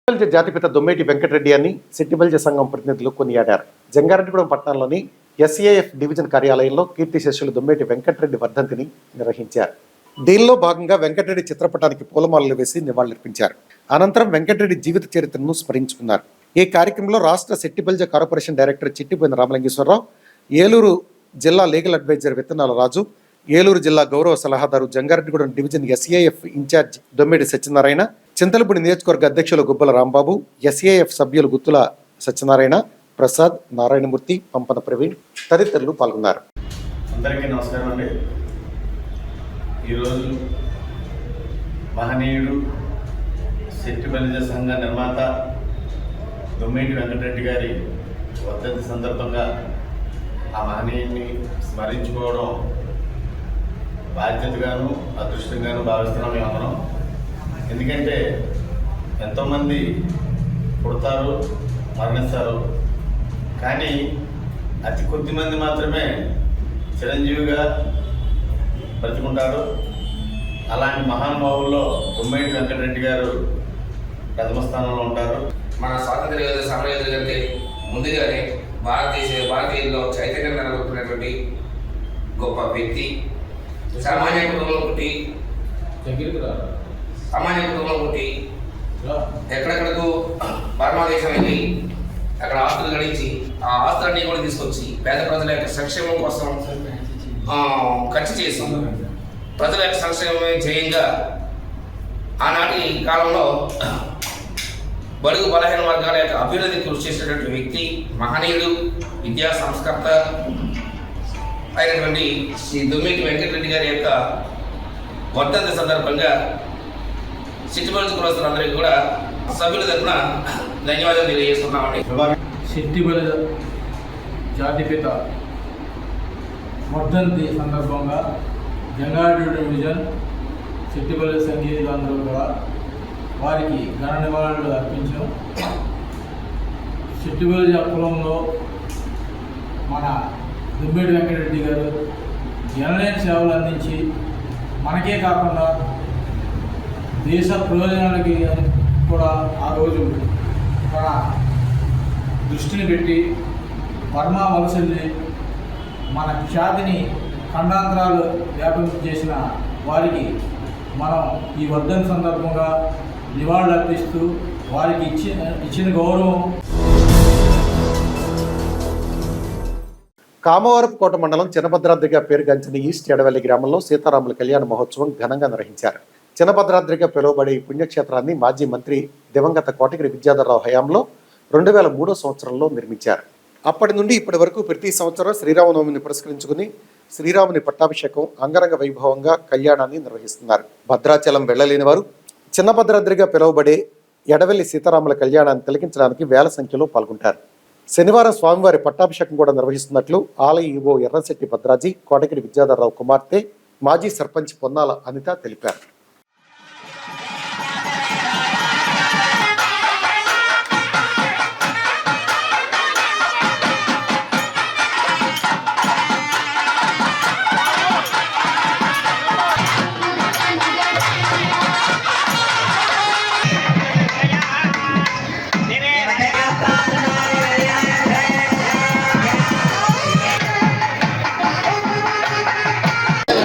సెట్టిబల్జ జాతిపిత దొమ్మేటి వెంకటరెడ్డి అని సెట్టిబల్జ సంఘం ప్రతినిధులు కొనియాడారు. జంగారెడ్డిగూడెం పట్టణంలోని ఎస్ఏఎఫ్ డివిజన్ కార్యాలయంలో కీర్తి శిష్యులు దొమ్మేటి వెంకటరెడ్డి వర్ధంతిని నిర్వహించారు. దీనిలో భాగంగా వెంకటరెడ్డి చిత్రపటానికి పూలమాలలు వేసి నివాళులర్పించారు. అనంతరం వెంకటరెడ్డి జీవిత చరిత్రను స్మరించుకున్నారు. ఈ కార్యక్రమంలో రాష్ట్ర సెట్టిబల్జ కార్పొరేషన్ డైరెక్టర్ చిట్టిపోయిన రామలింగేశ్వరరావు, ఏలూరు జిల్లా లీగల్ అడ్వైజర్ విత్తనాల రాజు, ఏలూరు జిల్లా గౌరవ సలహాదారు, Jangareddygudem division SAF incharge Dommidi Satyanarayana, Chintalapudi నియోజకవర్గ అధ్యక్షులు గుబ్బల రాంబాబు, ఎస్ఏఎఫ్ సభ్యులు గుత్తుల సత్యనారాయణ, ప్రసాద్, నారాయణమూర్తి, పంపన ప్రవీణ్ తదితరులు పాల్గొన్నారు. అందరికీ నమస్కారం అండి. ఈరోజు మహనీయుడు సెట్టిబల్జ సంఘ నిర్మాత దొమ్మేటి వెంకటరెడ్డి గారి వర్ధంతి సందర్భంగా ఆ మహనీయుని స్మరించుకోవడం బాధ్యతగాను అదృష్టంగాను భావిస్తున్నాం మేమందరం. ఎందుకంటే ఎంతోమంది పుడతారు, మరణిస్తారు, కానీ అతి కొద్ది మంది మాత్రమే చిరంజీవిగా బ్రతికుంటారు. అలాంటి మహానుభావుల్లో దొమ్మేటి వెంకటరెడ్డి గారు ప్రథమ స్థానంలో ఉంటారు. మన స్వాతంత్ర యోధ సమరయోధుల కంటే ముందుగానే భారతీయుల్లో చైతన్యం నెలకొల్పినటువంటి గొప్ప వ్యక్తి. సామాన్య కుటుంబంలో పుట్టి ఎక్కడెక్కడకు బర్మా దేశం వెళ్ళి అక్కడ ఆస్తులు గడించి ఆ ఆస్తులన్నీ కూడా తీసుకొచ్చి పేద ప్రజల యొక్క సంక్షేమం కోసం ఖర్చు చేసి ప్రజల యొక్క సంక్షేమమే ధ్యేయంగా ఆనాటి కాలంలో బడుగు బలహీన వర్గాల యొక్క అభివృద్ధి కృషి చేసినటువంటి వ్యక్తి, మహనీయుడు, విద్యా సంస్కర్త అయినటువంటి శ్రీ దొమ్మేటి వెంకటరెడ్డి గారి యొక్క వర్ధంతి సందర్భంగా సిట్టిబల్లి కులస్తులందరికీ కూడా సభ్యుల తరఫున ధన్యవాదాలు తెలియజేస్తున్నామండి. సిట్టిబల్లి జాతిపిత వర్ధంతి సందర్భంగా జంగారెడ్డి డివిజన్ సిట్టిబల్లి సంగీతులందరూ కూడా వారికి ఘన నివాళులు అర్పించాం. సిట్టిబల్లి కులంలో మన దొమ్మేటి వెంకటరెడ్డి గారు ఎనలేని సేవలు అందించి మనకే కాకుండా దేశ ప్రయోజనాలకి కూడా ఆ రోజు మన దృష్టిని పెట్టి బర్మా వలసల్ని మన ఖ్యాతిని ఖండాంతరాలు వ్యాపించేసిన వారికి మనం ఈ వర్ధంతి సందర్భంగా నివాళులు అర్పిస్తూ వారికి ఇచ్చిన గౌరవం. కామవరపుకోట మండలం చిన్నభద్రాద్రిగా పేరుగాంచిన ఈస్ట్ ఎడవల్లి గ్రామంలో సీతారాముల కళ్యాణ మహోత్సవం ఘనంగా నిర్వహించారు. చిన్నభద్రాద్రిగా పిలువబడే ఈ పుణ్యక్షేత్రాన్ని మాజీ మంత్రి దివంగత కోటగిరి విద్యాధరరావు హయాంలో 2003 సంవత్సరంలో నిర్మించారు. అప్పటి నుండి ఇప్పటి వరకు ప్రతి సంవత్సరం శ్రీరామనవమిని పురస్కరించుకుని శ్రీరాముని పట్టాభిషేకం అంగరంగ వైభవంగా కళ్యాణాన్ని నిర్వహిస్తున్నారు. భద్రాచలం వెళ్లలేని వారు చిన్నభద్రాద్రిగా పిలువబడే ఎడవెల్లి సీతారాముల కళ్యాణాన్ని తిలకించడానికి వేల సంఖ్యలో పాల్గొంటారు. శనివారం స్వామివారి పట్టాభిషేకం కూడా నిర్వహిస్తున్నట్లు ఆలయ ఈవో ఎర్రంశెట్టి భద్రాజీ, కోటగిరి విద్యాధరరావు కుమార్తె, మాజీ సర్పంచ్ పొన్నాల అనిత తెలిపారు.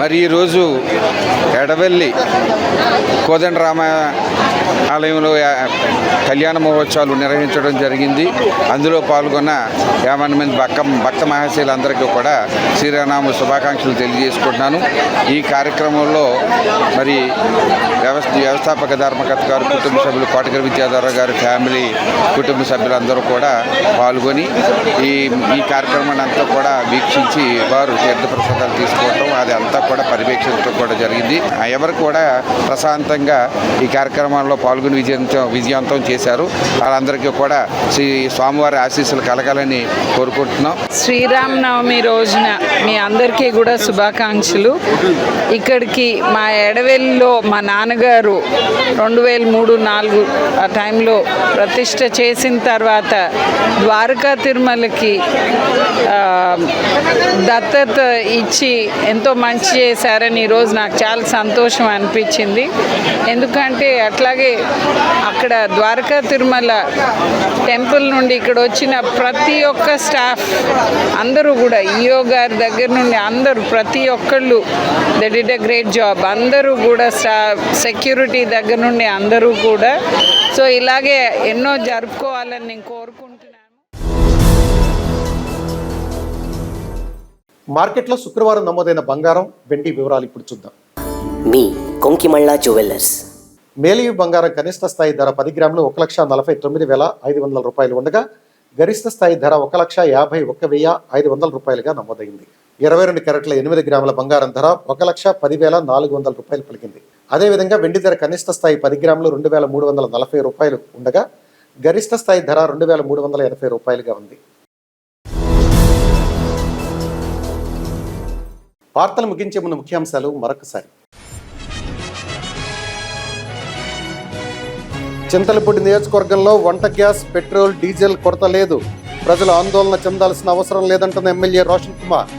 మరి ఈరోజు ఎడవెల్లి కోదండరామ ఆలయంలో కళ్యాణ మహోత్సవాలు నిర్వహించడం జరిగింది. అందులో పాల్గొన్న 50 మంది భక్త మహాశయులందరికీ కూడా శ్రీరామనవమి శుభాకాంక్షలు తెలియజేసుకుంటున్నాను. ఈ కార్యక్రమంలో మరి వ్యవస్థాపక ధర్మకర్త గారు, కుటుంబ సభ్యులు, కోటగిరి విద్యాధరరావు గారి ఫ్యామిలీ కుటుంబ సభ్యులందరూ కూడా పాల్గొని ఈ కార్యక్రమాన్ని అంతా కూడా వీక్షించి వారు తీర్థప్రసాదాలు తీసుకోవటం, అది అంతా కూడా పర్యవేక్షించడం కూడా జరిగింది. ఎవరు కూడా ప్రశాంతంగా ఈ కార్యక్రమంలో పాల్గొని విజయవంతం చేశారు. వాళ్ళందరికీ కూడా శ్రీ స్వామివారి ఆశీస్సులు కలగాలని కోరుకుంటున్నాం. శ్రీరామనవమి రోజున మీ అందరికీ కూడా శుభాకాంక్షలు. ఇక్కడికి మా ఎడవెల్లిలో మా నాన్నగారు 2003-04 ఆ టైంలో ప్రతిష్ట చేసిన తర్వాత ద్వారకా తిరుమలకి దత్తత ఇచ్చి ఎంతో మంచి చేశారని ఈరోజు నాకు చాలా సంతోషం అనిపించింది. ఎందుకంటే అట్లాగే అక్కడ ద్వారకా తిరుమల టెంపుల్ నుండి ఇక్కడ వచ్చిన ప్రతి ఒక్క స్టాఫ్ అందరూ కూడా ఈఓ గారి దగ్గర నుండి అందరూ ప్రతి ఒక్కళ్ళు they did a great job. అందరూ కూడా సెక్యూరిటీ దగ్గర నుండి అందరూ కూడా. సో ఇలాగే ఎన్నో జరుపుకోవాలని నేను కోరుకుంటున్నాను. మార్కెట్లో శుక్రవారం నమోదైన బంగారం, వెండి వివరాలు ఇప్పుడు చూద్దాం. మీ కొంకిమళ్ళ జ్యువెలర్స్. మేలివి బంగారం కనిష్ట స్థాయి ధర 10 గ్రాములు 1,49,500 రూపాయలు ఉండగా గరిష్ట స్థాయి ధర 1,51,500 రూపాయలుగా నమోదైంది. 22 క్యారెట్ల 8 గ్రాముల బంగారం ధర 1,10,400 రూపాయలు పలికింది. అదేవిధంగా వెండి ధర కనిష్ట స్థాయి 10 గ్రాములు 2,340 రూపాయలు ఉండగా గరిష్ట స్థాయి ధర 2,380 రూపాయలుగా ఉంది. వార్తలు ముగించే ముందు ముఖ్యాంశాలు మరొకసారి. చింతలపూడి నియోజకవర్గంలో వంట గ్యాస్, పెట్రోల్, డీజిల్ కొరత లేదు. ప్రజలు ఆందోళన చెందాల్సిన అవసరం లేదంటున్న ఎమ్మెల్యే రోషన్ కుమార్.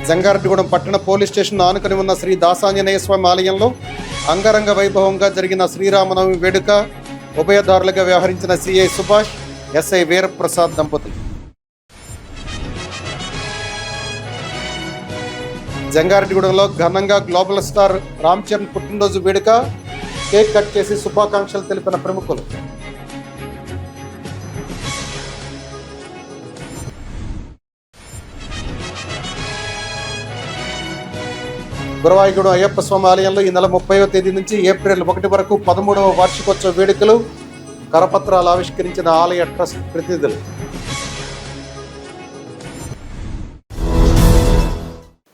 జంగారెడ్డిగూడెం పట్టణ పోలీస్ స్టేషన్ ఆనుకుని ఉన్న శ్రీ దాసాంజనేయ స్వామి ఆలయంలో అంగరంగ వైభవంగా జరిగిన శ్రీరామనవమి వేడుక. ఉభయదారులుగా వ్యవహరించిన సిఐ సుభాష్, ఎస్ఐ వీరప్రసాద్ దంపతులు. జంగారెడ్డిగూడెంలో ఘనంగా గ్లోబల్ స్టార్ రామ్ చరణ్ పుట్టినరోజు వేడుక. కేక్ కట్ చేసి శుభాకాంక్షలు తెలిపిన ప్రముఖులు. గురవాయిగూడెం అయ్యప్ప స్వామి ఆలయంలో ఈ నెల 30వ తేదీ నుంచి ఏప్రిల్ 1 వరకు 13వ వార్షికోత్సవ వేడుకలు. కరపత్రాలు ఆవిష్కరించిన ఆలయ ట్రస్ట్ ప్రతినిధులు.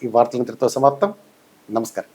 ఈ వార్తలు ఇంతటితో సమాప్తం. నమస్కారం.